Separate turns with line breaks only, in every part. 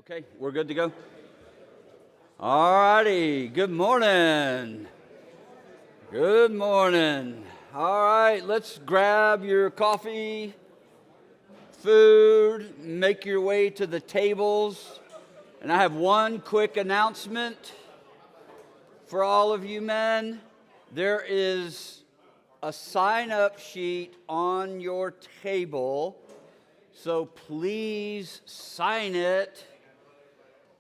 Okay, we're good to go? All righty, good morning. Good morning. All right, let's grab your coffee, food, make your way to the tables. And I have one quick announcement for all of you men. There is a sign-up sheet on your table, so please sign it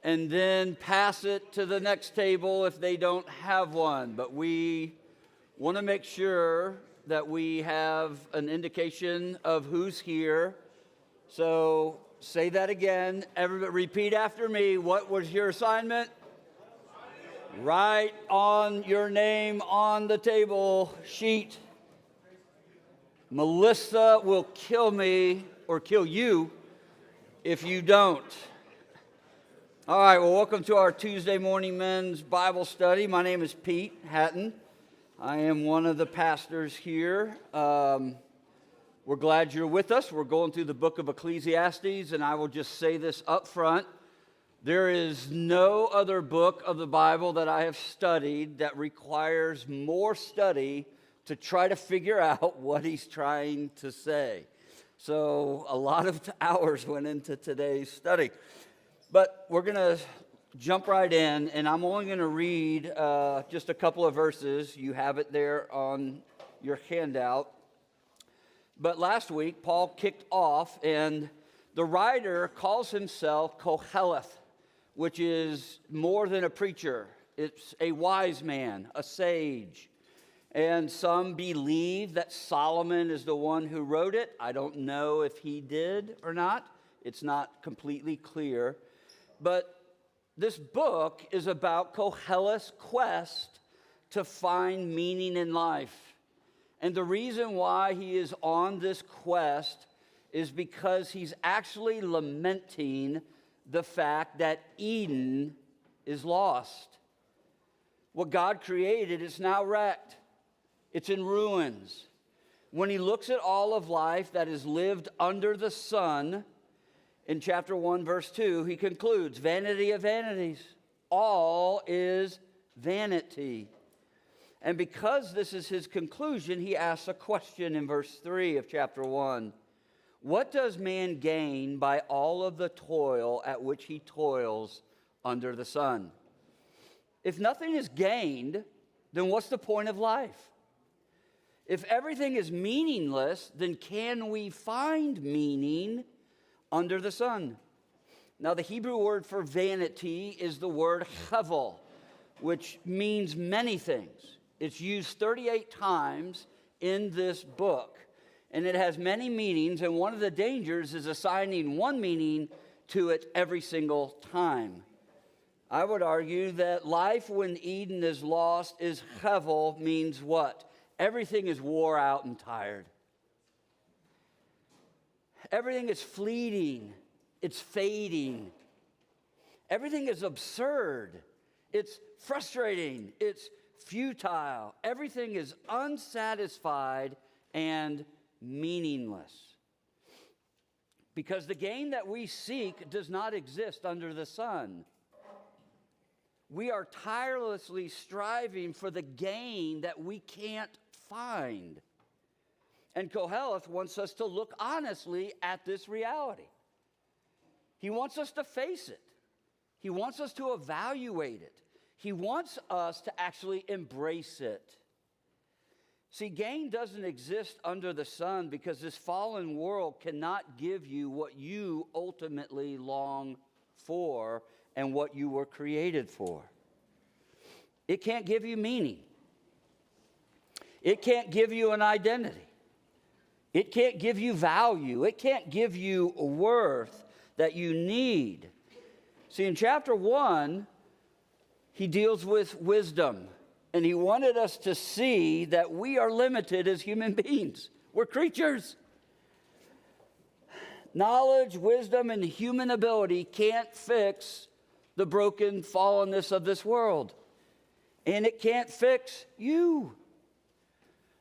and then pass it to the next table if they don't have one. But we want to make sure that we have an indication of who's here. So say that again. Everybody repeat after me. What was your assignment? Write on your name on the table sheet. Melissa will kill me or kill you if you don't. All right, well, welcome to our Tuesday morning men's Bible study. My name is Pete Hatton. I am one of the pastors here. We're glad you're with us. We're going through the book of Ecclesiastes, and I will just say this up front. There is no other book of the Bible that I have studied that requires more study to try to figure out what he's trying to say. So a lot of hours went into today's study. But we're going to jump right in, and I'm only going to read just a couple of verses. You have it there on your handout. But last week, Paul kicked off, and the writer calls himself Koheleth, which is more than a preacher. It's a wise man, a sage. And some believe that Solomon is the one who wrote it. I don't know if he did or not. It's not completely clear. But this book is about Koheleth's quest to find meaning in life. And the reason why he is on this quest is because he's actually lamenting the fact that Eden is lost. What God created is now wrecked. It's in ruins. When he looks at all of life that is lived under the sun, in chapter 1, verse 2, he concludes, vanity of vanities, all is vanity. And because this is his conclusion, he asks a question in verse 3 of chapter 1. What does man gain by all of the toil at which he toils under the sun? If nothing is gained, then what's the point of life? If everything is meaningless, then can we find meaning under the sun? Now, the Hebrew word for vanity is the word hevel, which means many things. It's used 38 times in this book, and it has many meanings, and one of the dangers is assigning one meaning to it every single time. I would argue that life when Eden is lost is hevel, means what? Everything is wore out and tired. Everything is fleeting. It's fading. Everything is absurd. It's frustrating. It's futile. Everything is unsatisfied and meaningless. Because the gain that we seek does not exist under the sun. We are tirelessly striving for the gain that we can't find. And Koheleth wants us to look honestly at this reality. He wants us to face it. He wants us to evaluate it. He wants us to actually embrace it. See, gain doesn't exist under the sun because this fallen world cannot give you what you ultimately long for and what you were created for. It can't give you meaning. It can't give you an identity. It can't give you value. It can't give you worth that you need. See, in chapter 1, he deals with wisdom. And he wanted us to see that we are limited as human beings. We're creatures. Knowledge, wisdom, and human ability can't fix the broken fallenness of this world. And it can't fix you.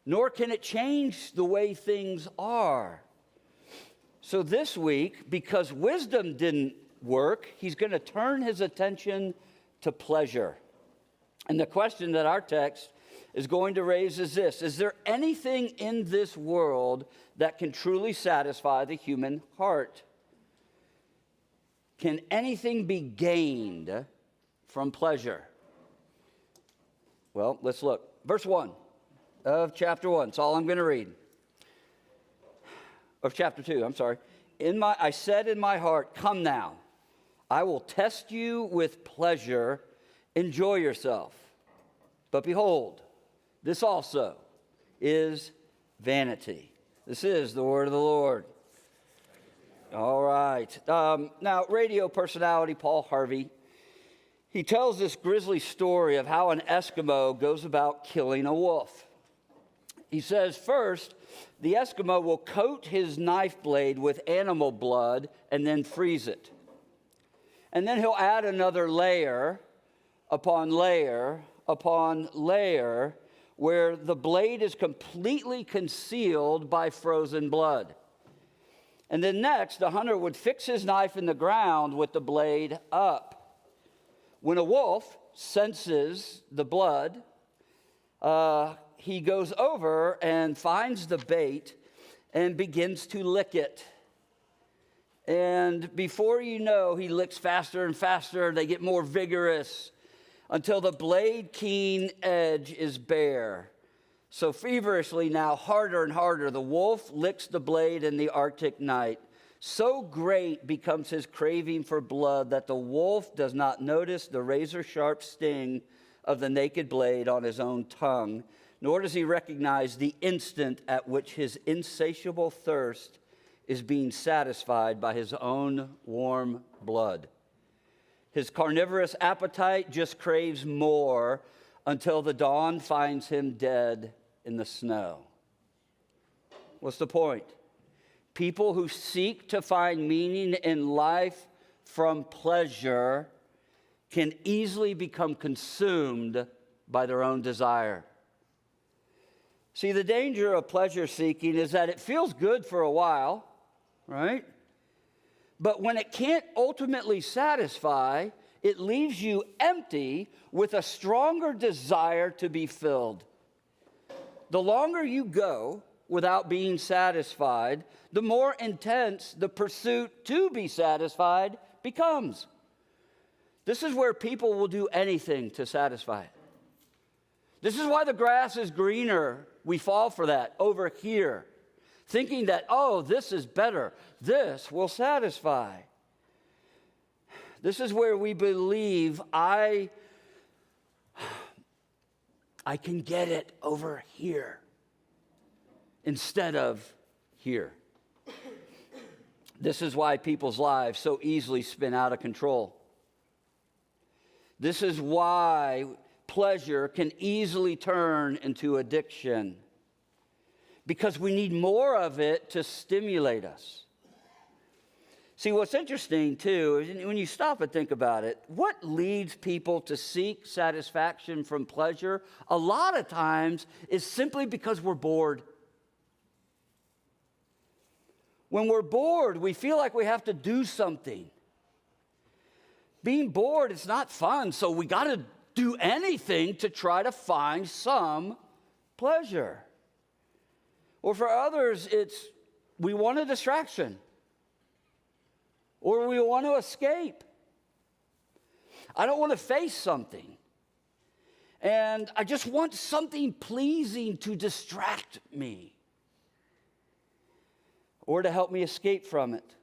Nor can it change the way things are. So this week, because wisdom didn't work. He's going to turn his attention to pleasure. And the question that our text is going to raise is this: is there anything in this world that can truly satisfy the human heart? Can anything be gained from pleasure? Well, let's look. Verse 1 of chapter 1. That's all I'm going to read. Of chapter 2, I'm sorry. I said in my heart, come now, I will test you with pleasure. Enjoy yourself. But behold, this also is vanity. This is the word of the Lord. All right. Now, radio personality Paul Harvey, he tells this grisly story of how an Eskimo goes about killing a wolf. He says, first, the Eskimo will coat his knife blade with animal blood and then freeze it. And then he'll add another layer upon layer upon layer where the blade is completely concealed by frozen blood. And then next, the hunter would fix his knife in the ground with the blade up. When a wolf senses the blood, he goes over and finds the bait and begins to lick it. And before you know, he licks faster and faster. They get more vigorous until the blade keen edge is bare. So feverishly now, harder and harder, the wolf licks the blade in the Arctic night. So great becomes his craving for blood that the wolf does not notice the razor-sharp sting of the naked blade on his own tongue, nor does he recognize the instant at which his insatiable thirst is being satisfied by his own warm blood. His carnivorous appetite just craves more until the dawn finds him dead in the snow. What's the point? People who seek to find meaning in life from pleasure can easily become consumed by their own desire. See, the danger of pleasure seeking is that it feels good for a while, right? But when it can't ultimately satisfy, it leaves you empty with a stronger desire to be filled. The longer you go without being satisfied, the more intense the pursuit to be satisfied becomes. This is where people will do anything to satisfy it. This is why the grass is greener. We fall for that over here, thinking that, oh, this is better. This will satisfy. This is where we believe I can get it over here instead of here. This is why people's lives so easily spin out of control. This is why pleasure can easily turn into addiction, because we need more of it to stimulate us. See, what's interesting, too, is when you stop and think about it, what leads people to seek satisfaction from pleasure a lot of times is simply because we're bored. When we're bored, we feel like we have to do something. Being bored is not fun, so we got to do anything to try to find some pleasure. Or for others, it's we want a distraction. Or we want to escape. I don't want to face something. And I just want something pleasing to distract me. Or to help me escape from it.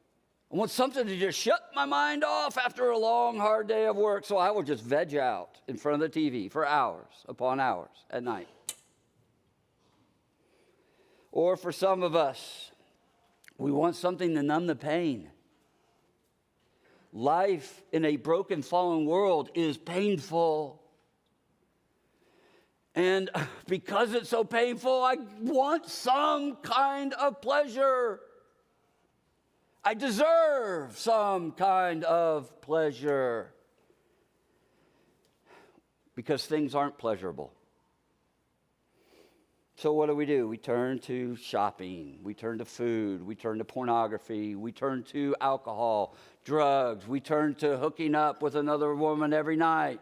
I want something to just shut my mind off after a long, hard day of work, so I will just veg out in front of the TV for hours upon hours at night. Or for some of us, we want something to numb the pain. Life in a broken, fallen world is painful. And because it's so painful, I want some kind of pleasure. I deserve some kind of pleasure. Because things aren't pleasurable. So what do? We turn to shopping. We turn to food. We turn to pornography. We turn to alcohol, drugs. We turn to hooking up with another woman every night.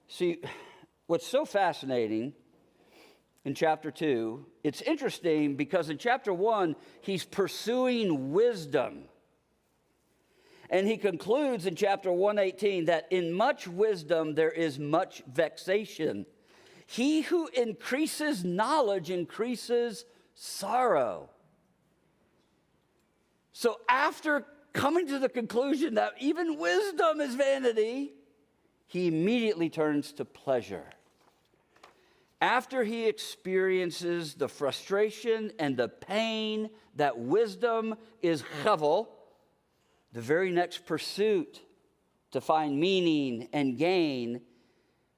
See, what's so fascinating in chapter 2, it's interesting because in chapter 1, he's pursuing wisdom. And he concludes in chapter 1:18 that in much wisdom there is much vexation. He who increases knowledge increases sorrow. So after coming to the conclusion that even wisdom is vanity, he immediately turns to pleasure. After he experiences the frustration and the pain that wisdom is hevel, the very next pursuit to find meaning and gain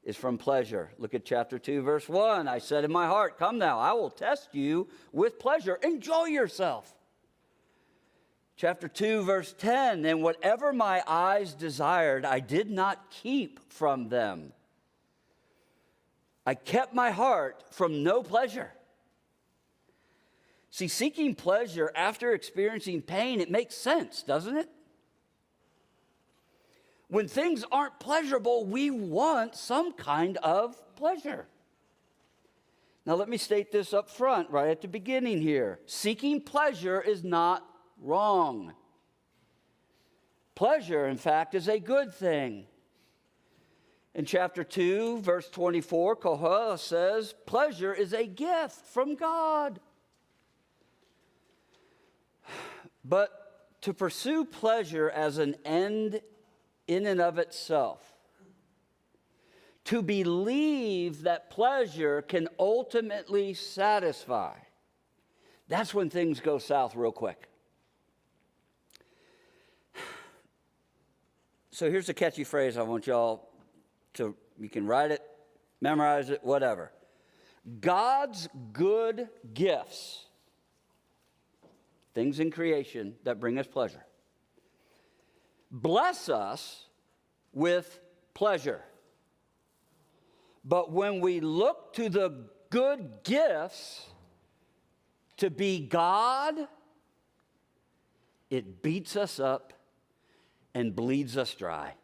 is from pleasure. Look at chapter 2, verse 1. I said in my heart, come now, I will test you with pleasure. Enjoy yourself. Chapter 2, verse 10. And whatever my eyes desired, I did not keep from them. I kept my heart from no pleasure. See, seeking pleasure after experiencing pain, it makes sense, doesn't it? When things aren't pleasurable, we want some kind of pleasure. Now, let me state this up front, right at the beginning here. Seeking pleasure is not wrong. Pleasure, in fact, is a good thing. In chapter 2, verse 24, Koheles says, pleasure is a gift from God. But to pursue pleasure as an end in and of itself, to believe that pleasure can ultimately satisfy, that's when things go south real quick. So here's a catchy phrase I want y'all to, you can write it, memorize it, whatever. God's good gifts, things in creation that bring us pleasure, bless us with pleasure. But when we look to the good gifts to be God, it beats us up and bleeds us dry.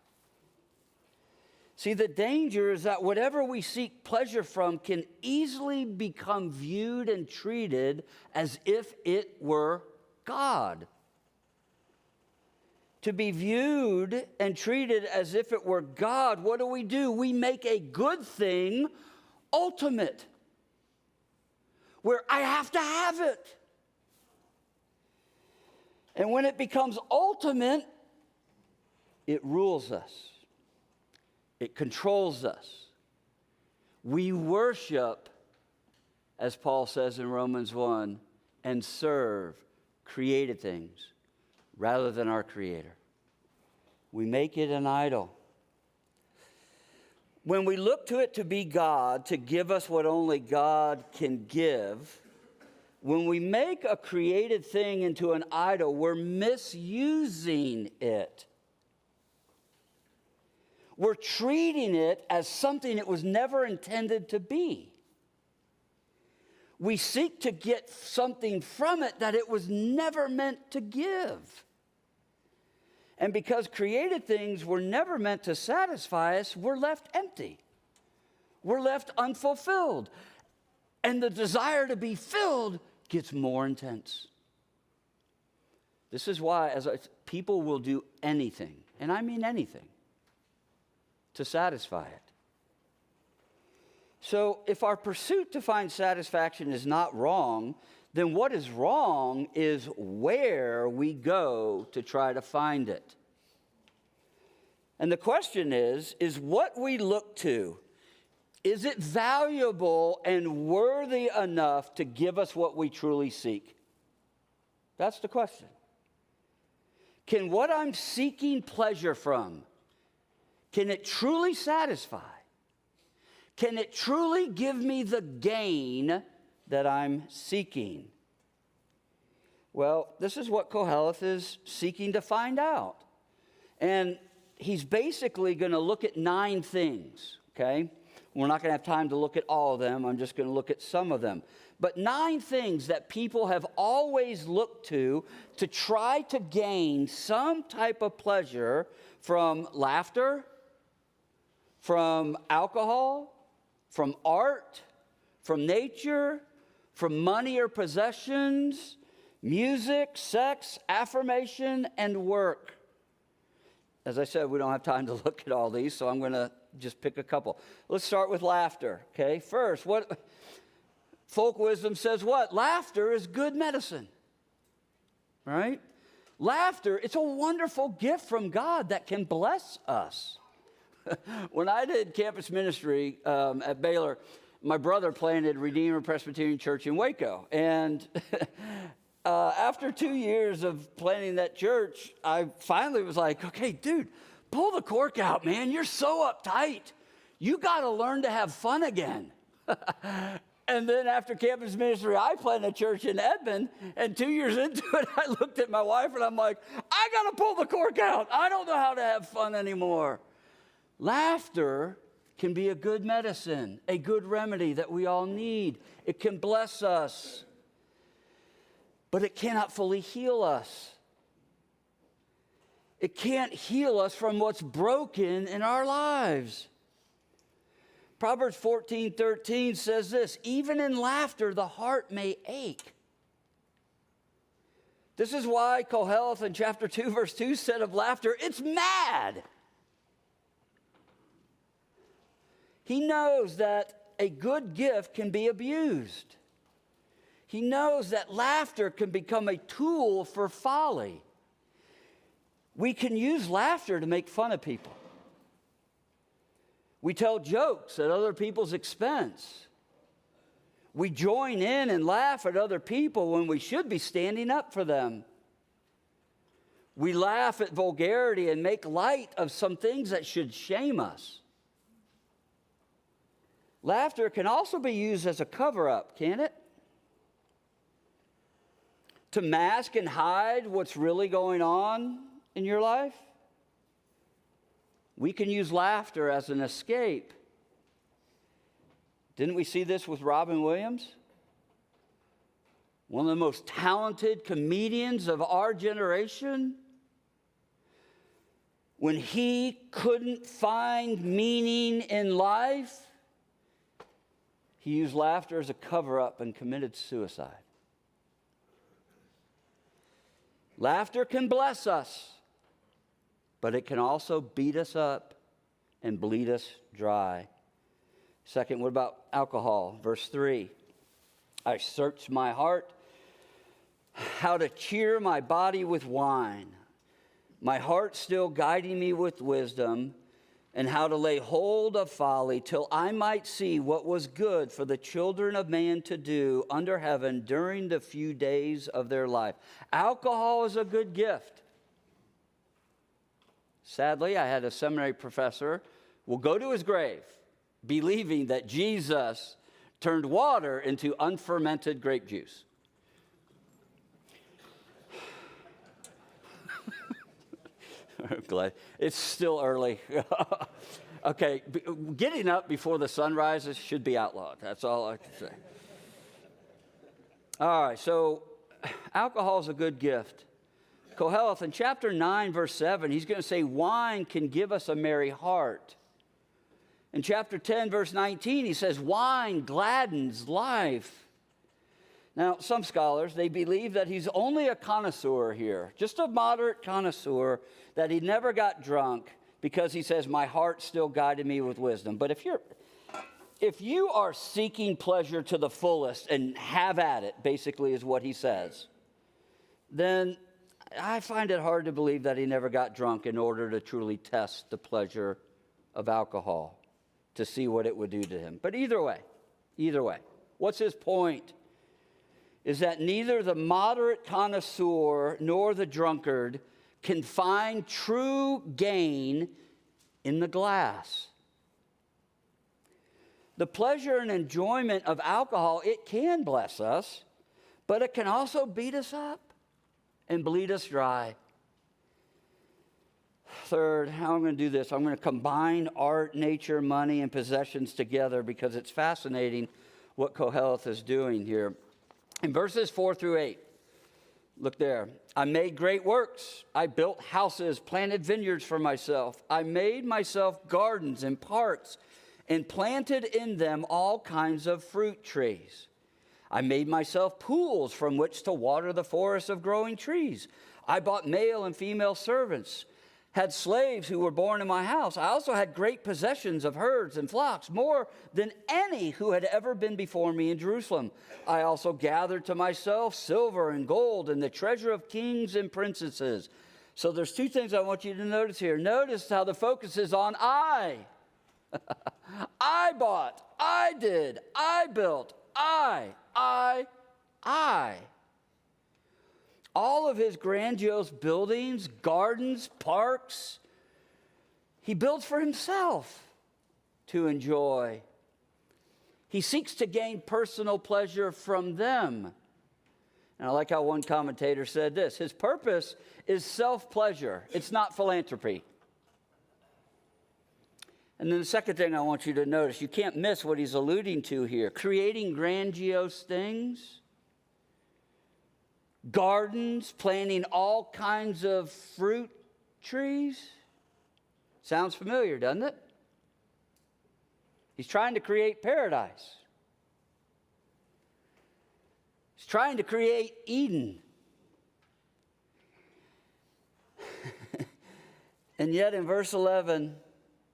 See, the danger is that whatever we seek pleasure from can easily become viewed and treated as if it were God. To be viewed and treated as if it were God, what do? We make a good thing ultimate, where I have to have it. And when it becomes ultimate, it rules us. It controls us. We worship, as Paul says in Romans 1, and serve created things rather than our Creator. We make it an idol. When we look to it to be God, to give us what only God can give, when we make a created thing into an idol, we're misusing it. We're treating it as something it was never intended to be. We seek to get something from it that it was never meant to give. And because created things were never meant to satisfy us, we're left empty. We're left unfulfilled. And the desire to be filled gets more intense. This is why people will do anything, and I mean anything, to satisfy it. So if our pursuit to find satisfaction is not wrong, then what is wrong is where we go to try to find it. And the question is what we look to, is it valuable and worthy enough to give us what we truly seek? That's the question. Can what I'm seeking pleasure from, can it truly satisfy? Can it truly give me the gain that I'm seeking? Well, this is what Koheles is seeking to find out. And he's basically going to look at 9 things, okay? We're not going to have time to look at all of them. I'm just going to look at some of them. But 9 things that people have always looked to try to gain some type of pleasure from laughter, from alcohol, from art, from nature, from money or possessions, music, sex, affirmation, and work. As I said, we don't have time to look at all these, so I'm going to just pick a couple. Let's start with laughter, okay? First, what folk wisdom says what? Laughter is good medicine, right? Laughter, it's a wonderful gift from God that can bless us. When I did campus ministry at Baylor, my brother planted Redeemer Presbyterian Church in Waco, and after 2 years of planning that church, I finally was like, okay, dude, pull the cork out, man. You're so uptight. You got to learn to have fun again. And then after campus ministry, I planted a church in Edmond, and 2 years into it, I looked at my wife, and I'm like, I got to pull the cork out. I don't know how to have fun anymore. Laughter can be a good medicine, a good remedy that we all need. It can bless us, but it cannot fully heal us. It can't heal us from what's broken in our lives. Proverbs 14:13 says this, even in laughter, the heart may ache. This is why Koheleth in chapter 2, verse 2 said of laughter, it's mad. He knows that a good gift can be abused. He knows that laughter can become a tool for folly. We can use laughter to make fun of people. We tell jokes at other people's expense. We join in and laugh at other people when we should be standing up for them. We laugh at vulgarity and make light of some things that should shame us. Laughter can also be used as a cover-up, can't it? To mask and hide what's really going on in your life. We can use laughter as an escape. Didn't we see this with Robin Williams? One of the most talented comedians of our generation. When he couldn't find meaning in life, he used laughter as a cover-up and committed suicide. Laughter can bless us, but it can also beat us up and bleed us dry. Second, what about alcohol? Verse 3. I searched my heart, how to cheer my body with wine, my heart still guiding me with wisdom, and how to lay hold of folly, till I might see what was good for the children of man to do under heaven during the few days of their life. Alcohol is a good gift. Sadly, I had a seminary professor will go to his grave believing that Jesus turned water into unfermented grape juice. I'm glad. It's still early. Okay, getting up before the sun rises should be outlawed. That's all I can say. All right, so alcohol is a good gift. Koheleth, in chapter 9, verse 7, he's going to say, wine can give us a merry heart. In chapter 10, verse 19, he says, wine gladdens life. Now, some scholars, they believe that he's only a connoisseur here, just a moderate connoisseur, that he never got drunk because he says, my heart still guided me with wisdom. But if you are seeking pleasure to the fullest and have at it, basically is what he says, then I find it hard to believe that he never got drunk in order to truly test the pleasure of alcohol, to see what it would do to him. But either way, what's his point? Is that neither the moderate connoisseur nor the drunkard can find true gain in the glass. The pleasure and enjoyment of alcohol, it can bless us, but it can also beat us up and bleed us dry. Third, how I'm going to do this, I'm going to combine art, nature, money, and possessions together because it's fascinating what Koheleth is doing here. In verses 4 through 8, look there. I made great works. I built houses, planted vineyards for myself. I made myself gardens and parks and planted in them all kinds of fruit trees. I made myself pools from which to water the forest of growing trees. I bought male and female servants, had slaves who were born in my house. I also had great possessions of herds and flocks, more than any who had ever been before me in Jerusalem. I also gathered to myself silver and gold and the treasure of kings and princesses. So there's two things I want you to notice here. Notice how the focus is on I. I bought, I did, I built, I. All of his grandiose buildings, gardens, parks, he builds for himself to enjoy. He seeks to gain personal pleasure from them. And I like how one commentator said this: his purpose is self-pleasure. It's not philanthropy. And then the second thing I want you to notice, you can't miss what he's alluding to here. Creating grandiose things, gardens, planting all kinds of fruit trees. Sounds familiar, doesn't it? He's trying to create paradise. He's trying to create Eden. And yet in verse 11,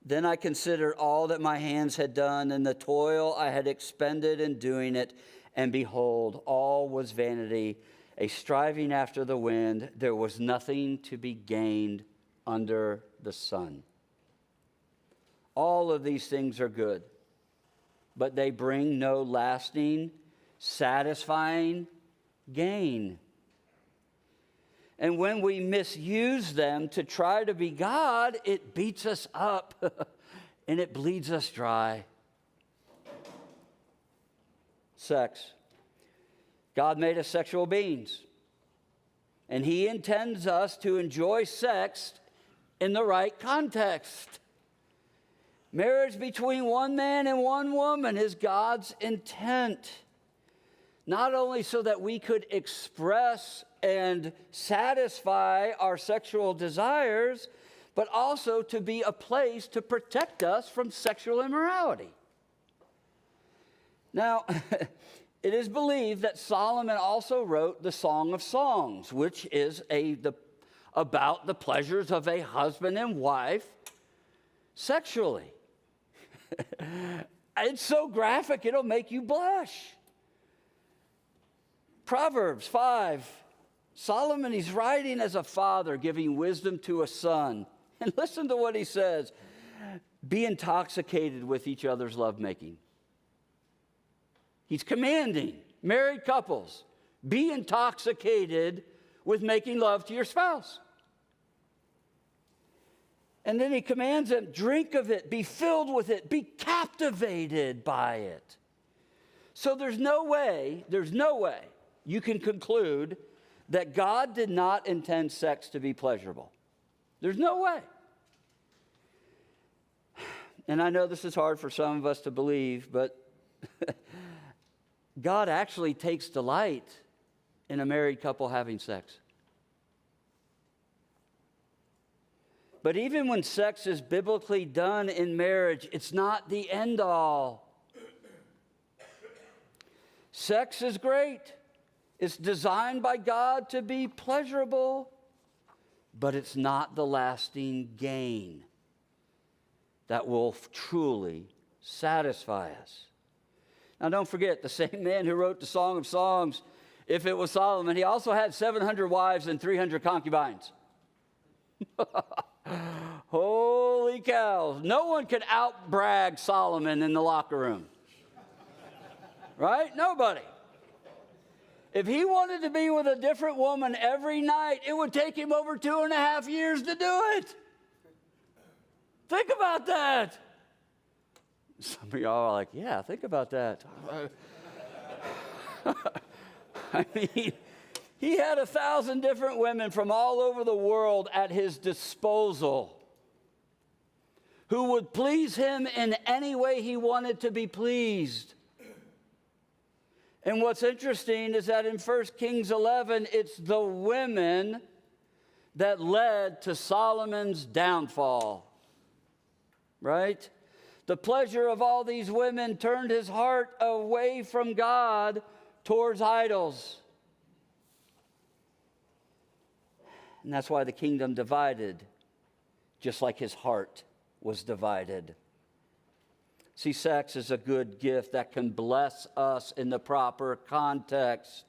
then I considered all that my hands had done and the toil I had expended in doing it, and behold, all was vanity, a striving after the wind. There was nothing to be gained under the sun. All of these things are good, but they bring no lasting, satisfying gain. And when we misuse them to try to be God, it beats us up and it bleeds us dry. Sex. God made us sexual beings, and he intends us to enjoy sex in the right context. Marriage between one man and one woman is God's intent, not only so that we could express and satisfy our sexual desires, but also to be a place to protect us from sexual immorality. Now, it is believed that Solomon also wrote the Song of Songs, which is about the pleasures of a husband and wife sexually. It's so graphic, it'll make you blush. Proverbs 5, Solomon, he's writing as a father, giving wisdom to a son. And listen to what he says: be intoxicated with each other's lovemaking. He's commanding married couples, be intoxicated with making love to your spouse. And then he commands them, drink of it, be filled with it, be captivated by it. So there's no way you can conclude that God did not intend sex to be pleasurable. There's no way. And I know this is hard for some of us to believe, but God actually takes delight in a married couple having sex. But even when sex is biblically done in marriage, it's not the end all. Sex is great. It's designed by God to be pleasurable, but it's not the lasting gain that will truly satisfy us. Now, don't forget, the same man who wrote the Song of Songs, if it was Solomon, he also had 700 wives and 300 concubines. Holy cows. No one could out-brag Solomon in the locker room. Right? Nobody. If he wanted to be with a different woman every night, it would take him over 2.5 years to do it. Think about that. Some of y'all are like, yeah, think about that. I mean, He had 1,000 different women from all over the world at his disposal who would please him in any way he wanted to be pleased. And what's interesting is that in 1 Kings 11, it's the women that led to Solomon's downfall, right? The pleasure of all these women turned his heart away from God towards idols. And that's why the kingdom divided, just like his heart was divided. See, sex is a good gift that can bless us in the proper context.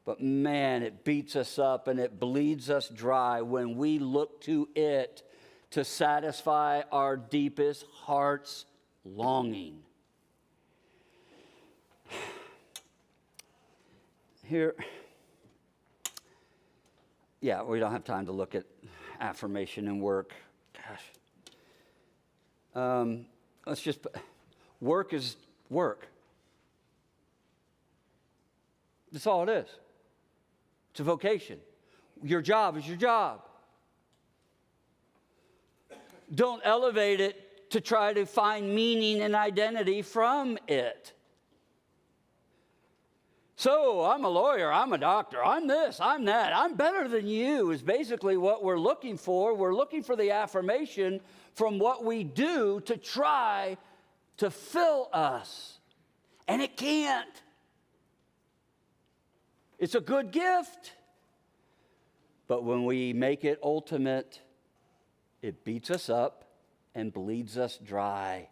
But man, it beats us up and it bleeds us dry when we look to it to satisfy our deepest heart's longing. Here, yeah, we don't have time to look at affirmation and work. Gosh. Let's just, work is work. That's all it is. It's a vocation. Your job is your job. Don't elevate it to try to find meaning and identity from it. So, I'm a lawyer, I'm a doctor, I'm this, I'm that, I'm better than you is basically what we're looking for. We're looking for the affirmation from what we do to try to fill us. And it can't. It's a good gift. But when we make it ultimate, it beats us up and bleeds us dry.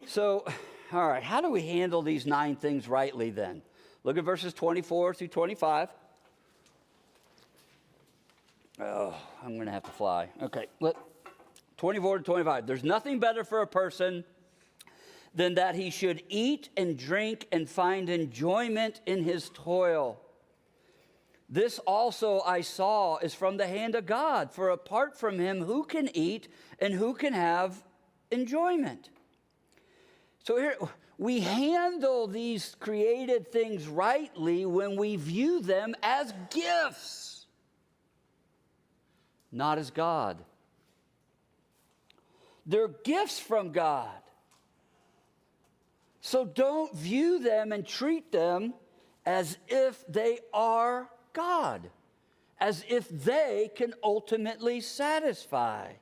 So, all right, how do we handle these 9 things rightly then? Look at verses 24 through 25. Oh, I'm going to have to fly. Okay, 24 to 25. There's nothing better for a person than that he should eat and drink and find enjoyment in his toil. This also I saw is from the hand of God, for apart from him, who can eat and who can have enjoyment? So here, we handle these created things rightly when we view them as gifts, not as God. They're gifts from God. So don't view them and treat them as if they are God, as if they can ultimately satisfy.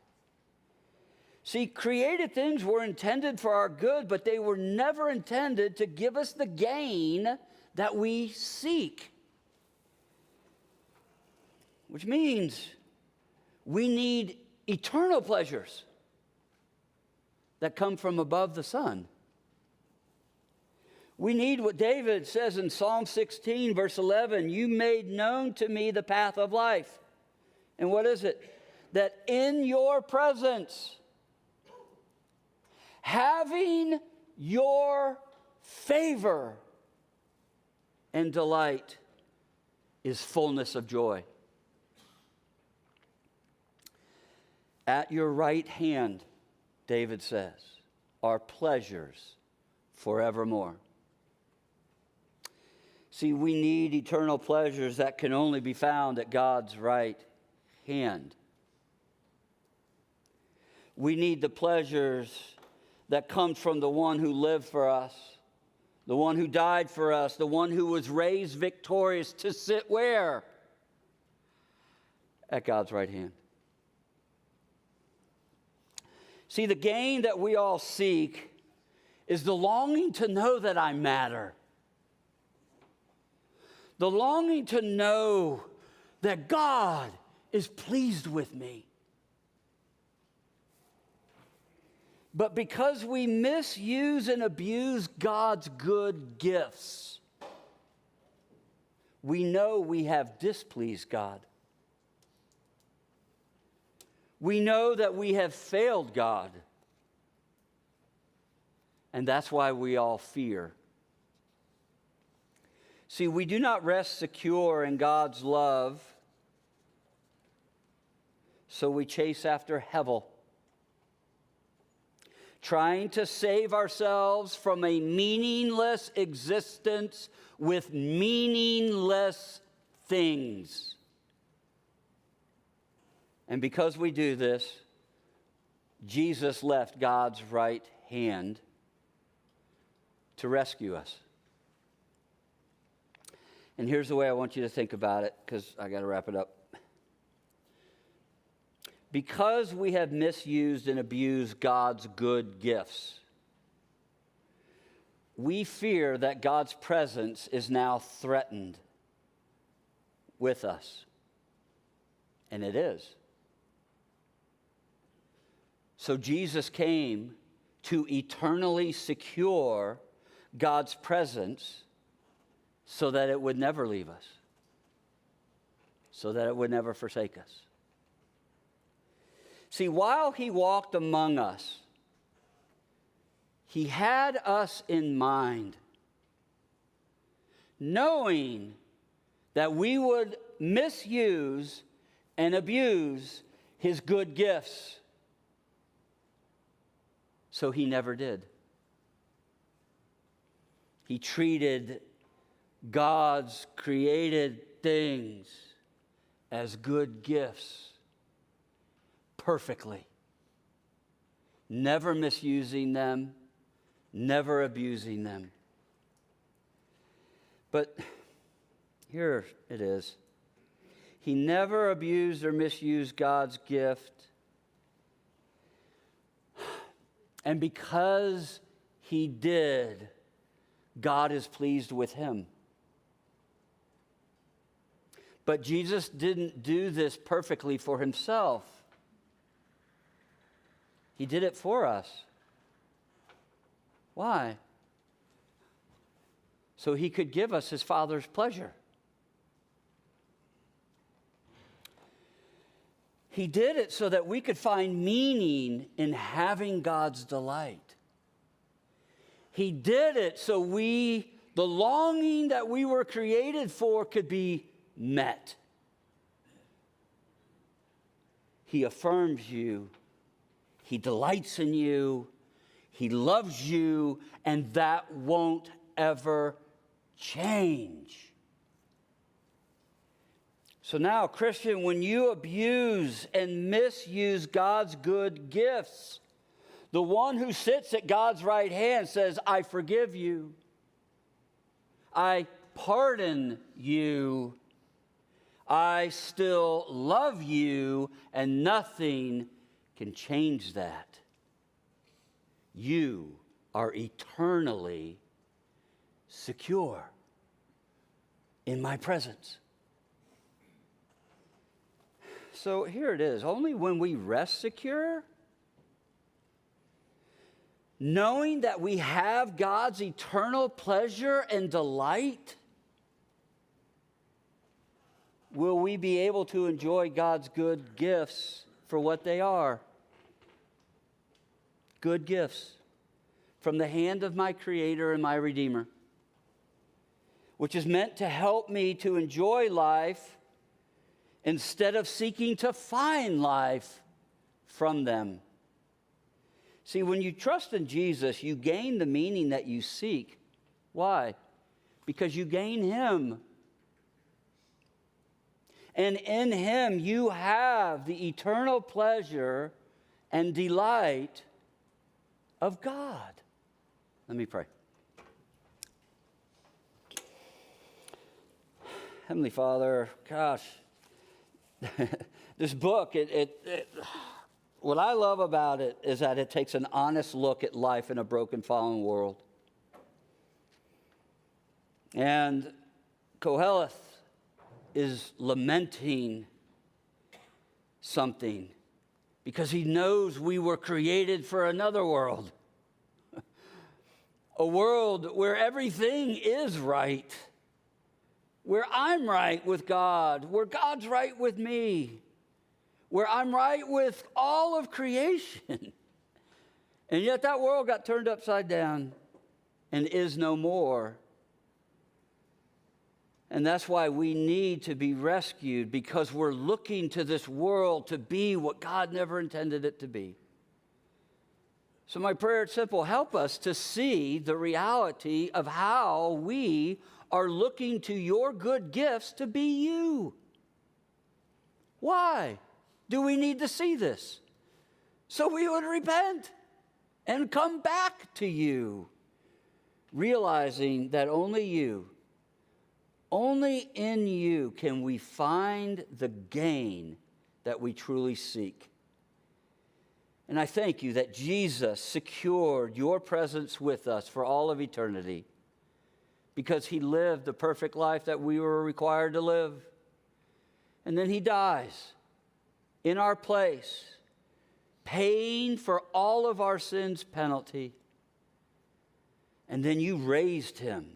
See, created things were intended for our good, but they were never intended to give us the gain that we seek. Which means we need eternal pleasures that come from above the sun. We need what David says in Psalm 16, verse 11, you made known to me the path of life. And what is it? That in your presence, having your favor and delight is fullness of joy. At your right hand, David says, are pleasures forevermore. See, we need eternal pleasures that can only be found at God's right hand. We need the pleasures that come from the one who lived for us, the one who died for us, the one who was raised victorious to sit where? At God's right hand. See, the gain that we all seek is the longing to know that I matter. The longing to know that God is pleased with me. But because we misuse and abuse God's good gifts, we know we have displeased God. We know that we have failed God. And that's why we all fear. See, we do not rest secure in God's love, so we chase after hevel. trying to save ourselves from a meaningless existence with meaningless things. And because we do this, Jesus left God's right hand to rescue us. And here's the way I want you to think about it, because I got to wrap it up. Because we have misused and abused God's good gifts, we fear that God's presence is now threatened with us. And it is. So Jesus came to eternally secure God's presence so that it would never leave us, so that it would never forsake us. See, while he walked among us, he had us in mind, knowing that we would misuse and abuse his good gifts. So he never did. He treated God's created things as good gifts perfectly, never misusing them, never abusing them. But here it is. He never abused or misused God's gift. And because he did, God is pleased with him. But Jesus didn't do this perfectly for himself. He did it for us. Why? So he could give us his Father's pleasure. He did it so that we could find meaning in having God's delight. He did it so the longing that we were created for could be met. He affirms you. He delights in you. He loves you, and that won't ever change. So now, Christian, when you abuse and misuse God's good gifts, the one who sits at God's right hand says, I forgive you. I pardon you. I still love you, and nothing can change that. You are eternally secure in my presence. So here it is. Only when we rest secure, knowing that we have God's eternal pleasure and delight, will we be able to enjoy God's good gifts for what they are. Good gifts from the hand of my Creator and my Redeemer, which is meant to help me to enjoy life instead of seeking to find life from them. See, when you trust in Jesus, you gain the meaning that you seek. Why? Because you gain Him. And in Him, you have the eternal pleasure and delight of God. Let me pray. Heavenly Father, gosh, this book, what I love about it is that it takes an honest look at life in a broken, fallen world. And Koheleth is lamenting something because he knows we were created for another world. A world where everything is right, where I'm right with God, where God's right with me, where I'm right with all of creation. And yet that world got turned upside down and is no more. And that's why we need to be rescued, because we're looking to this world to be what God never intended it to be. So my prayer is simple. Help us to see the reality of how we are looking to your good gifts to be you. Why do we need to see this? So we would repent and come back to you, realizing that only in you can we find the gain that we truly seek. And I thank you that Jesus secured your presence with us for all of eternity because he lived the perfect life that we were required to live. And then he dies in our place, paying for all of our sins' penalty. And then you raised him,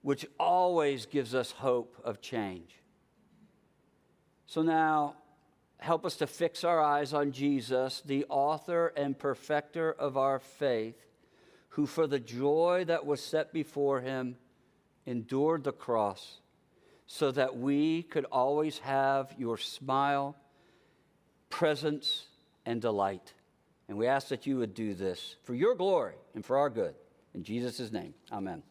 which always gives us hope of change. So now, help us to fix our eyes on Jesus, the author and perfecter of our faith, who for the joy that was set before him endured the cross, so that we could always have your smile, presence, and delight. And we ask that you would do this for your glory and for our good. In Jesus' name, amen.